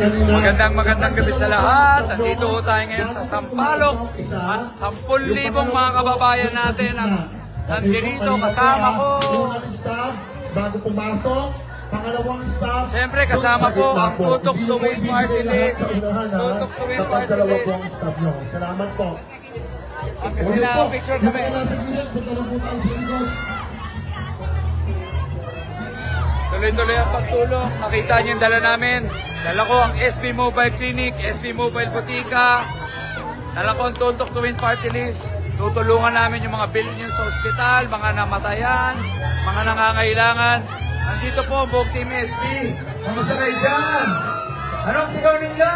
Magandang gabi sa lahat. Nandito ho tayo ngayon sa Sampaloc at 10,000 mga kababayan natin ang nandito kasama ko. Bago pumasok, pangalawang stop. Siyempre kasama po ang Tutok to Win Party List. Tutok to Win Party List. Salamat po. Kasi na picture kami. Tuloy-tuloy ang pagtulong. Nakita niyo yung dala namin. Dala ko ang SB Mobile Clinic, SB Mobile Botica. Dala ko ang Tutok to Win Party List. Tutulungan namin yung mga billion sa ospital, mga namatayan, mga nangangailangan. Nandito po ang buong Team SB. Kamusta kayo dyan? Anong sigaw ninyo?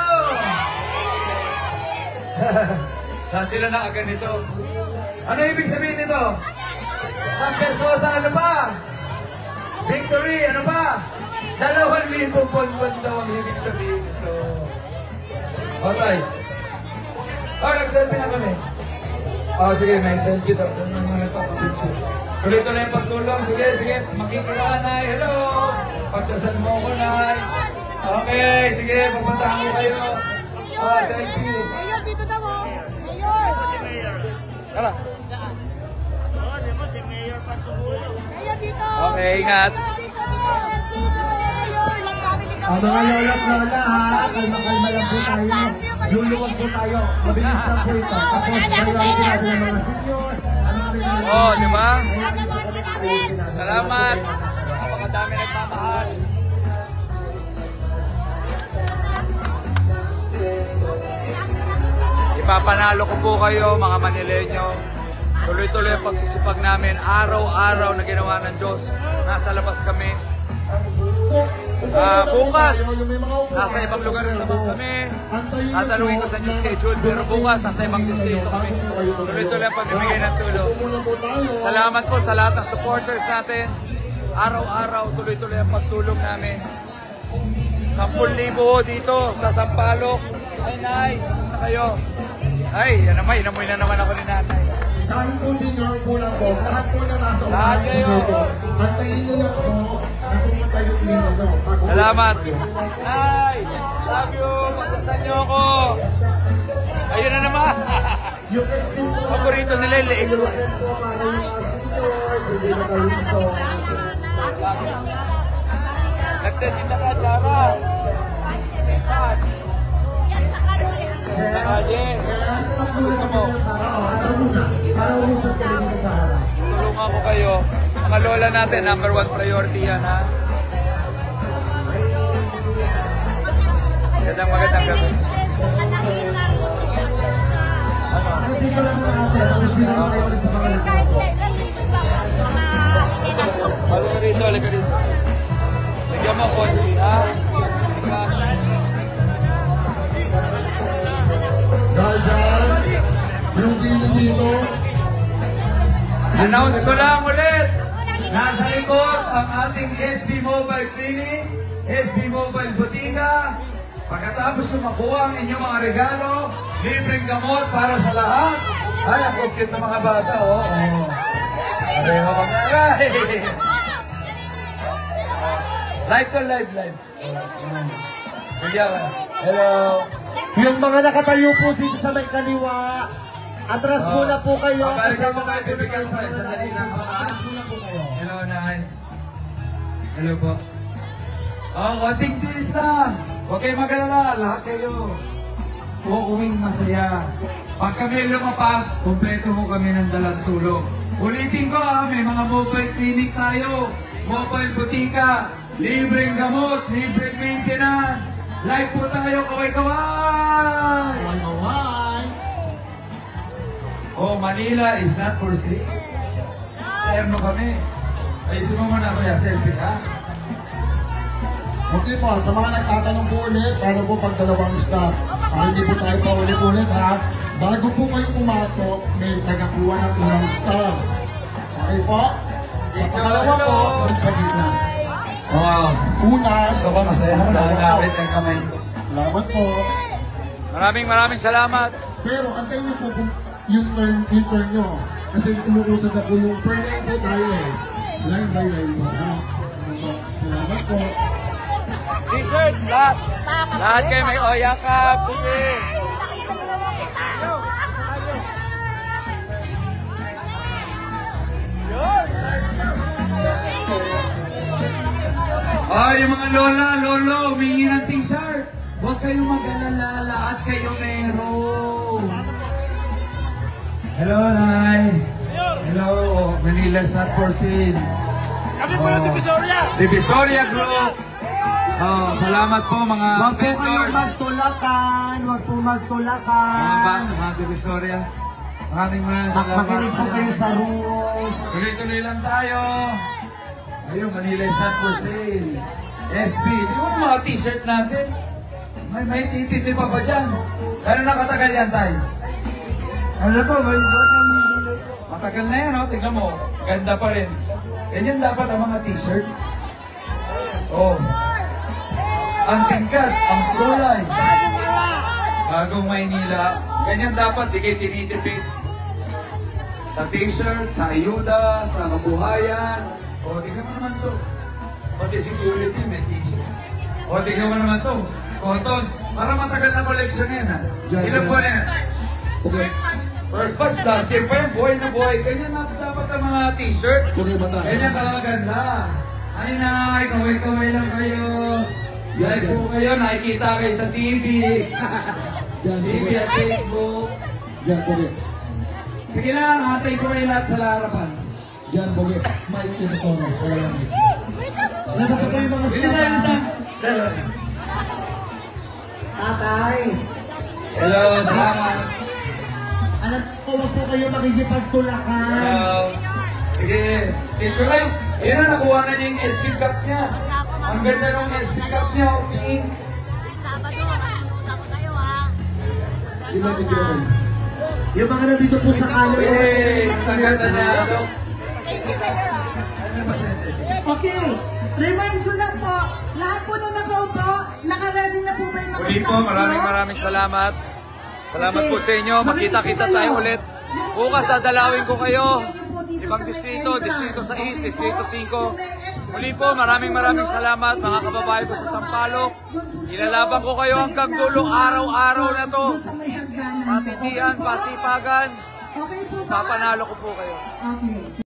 Saan sila na agad nito? Ano ibig sabihin nito? San Persosa, ano pa? Victory, ano pa? 2,000 bonbon daw ang ibig sabihin nito. Okay. Nag-selfie na kami. Sige, may selfie daw. Saan naman nagpapapicture? Tuloy-tuloy yung pagtulong. Sige. Makikiraan, Nay. Hello. Pagdasan mo ko, Nay. Okay, sige. Pupuntahan ko kayo. Selfie. Mayor, dito daw mo. Mayor. Tara. Mayor, dito. Okay, ingat. Mga lola at lola ha, kalma-kalma lang po tayo. Luluwag po tayo. Mabilis lang po ito. Tapos priority natin ang mga senior. Di ba? Salamat. Napakadami nagmamahal. Ipapanalo ko po kayo, mga Manileño. Tuloy-tuloy ang pagsisipag namin. Araw-araw na ginawa ng Diyos. Nasa labas kami. Bukas, nasa ibang lugar na naman kami. Tatanungin ko sa new schedule. Pero bukas, nasa ibang distrito kami. Tuloy-tuloy ang pagbibigay ng tulong. Salamat po sa lahat ng supporters natin. Araw-araw, tuloy-tuloy ang pagtulong namin. 10,000 dito sa Sampaloc. Ay, Nay, gusto kayo? Ay, yan naman, inamoy na naman ako ni Nanay. Kahit po senior po lang po, lahat po na nasa lahat kayo. Antayin nyo lang po na pumunta yung nino nyo. Salamat. Nay, love you. Magpasan nyo ako. Ayun na naman. Paborito nila yung leeg. Nagtatinda ka, Chara. Saan? Yes. Gusto mo? Tulungan ko kayo. Mga lola natin, number 1 priority yan, ha? Magandang gabi. Halika rito. Lagyan mo konsi, ha? Dahil dyan, yung gilid dito. Announce ko lang ulit. Nasa likod ang ating SB Mobile Clinic, SB Mobile Botica. Pagkatapos yung makuha ang inyong mga regalo, libreng gamot para sa lahat. Ay, ang cute na mga bata, oh. Pareho ka mga. Live to live. Hello. Yung mga nakatayo po dito sa may kaliwa, atras muna po kayo. Kasama kayo, bibigyan sa sandali lang. Atras muna po kayo. Hello, Nay. Hello po. Konting tiis lang. Huwag kayong mag-alala. Lahat kayo uuwing masaya. Pag kami lumapag, kumpleto mo kami ng dalang tulong. Ulitin ko, may mga mobile clinic tayo. Mobile botica. Libreng gamot. Libreng maintenance. Live po tayo, kaway-kaway! Kaway-kaway! Oh, Manila is not for sale. Terno kami. Ayusin mo muna, kuya. Selfie ka. Okay po, sa mga nagtatanong po ulit, paano po pag dalawang stop? Hindi po tayo pa ulit ha. Bago po kayo pumasok, may nagakuha ng unang stop. Okay po? Sa pangalawa po, sa gitna. Wow. Una, So ba, masaya mo na nagkakit ang kamay. Salamat po. Maraming salamat. Pero antayin niyo po kung yung turn nyo. Kasi umuusad na po yung per line po tayo eh. Line by line po. Ha? So, salamat po. T-shirt, lahat. Lahat kayo may oyakap. Sige. Oh, yung mga lola, lolo, humingi ng t-shirt. Huwag kayong mag-alala, lahat kayo meron. Hello, Nay. Hello, Manila's not for sale. Kami po yung Divisoria. Divisoria Group. Oh, salamat po mga Huwag po kayong vendors. magtulakan. Huwag po Mga magtulakan. mga Divisoria. Maraming salamat. Makinig po kayo sa rules. Tuloy-tuloy lang tayo. Ayun, Manila is not for sale. SB, di ba yung mga t-shirt natin? May tititi pa ba dyan? Ano nakatagal yan, Tay? Ano po, may matagal na yan, oh. Tignan mo, ganda pa rin. Ganyan dapat ang mga t-shirt. Oh. Ang tingkat, ang kulay. Bagong Maynila. Ganyan dapat, di kayo tinitipid. Sa t-shirt, sa ayuda, sa kabuhayan. O, tignan mo naman to. Pati security, may t-shirt. O, tignan mo naman to. Cotton. Para matagal na collection yan, ha? Ilan po na yan? First batch, last year pa yan. Buhay na buhay. Ganyan na dapat ang mga t-shirt. Ganyan kakaganda. Ay na, kaway-kaway lang kayo. Yan po kayo, nakikita kayo sa TV. TV at Facebook. Diyan, Boge. Sige lang, atay ko kayo lahat sa larapan. Diyan, Boge. Mike Tintono. Wala yan. Labas na po yung mga Sige, sir, sir. Tatay. Hello, salamat. Alam ko, huwag po kayo makikipagtulakan. Hello. Sige, picture kayo. Yan na, nakuha na niya yung SB cup niya. Ang ganda ng SB cup niya, oh, pink. Sabado, nakalimutan ko tayo ha. Ilan video rin? Yung mga nandito po sa kanan. Hey, ang ganda niya. Ano ba siya? Okay, remind ko lang po, lahat po na nakaupo, nakaready na po ba yung mga Uli po, snacks maraming salamat. Salamat Okay. po sa inyo. Magkita-kita tayo ulit. Bukas dadalawin ko kayo. Ibang distrito, distrito sa East, distrito 5. Muli po, maraming salamat mga kababayan ko sa Sampaloc. Ilalaban ko kayo hanggang dulo, araw-araw na to. Matitian, pasipagan. Okay po ba? Papanalo ko po kayo. Okay.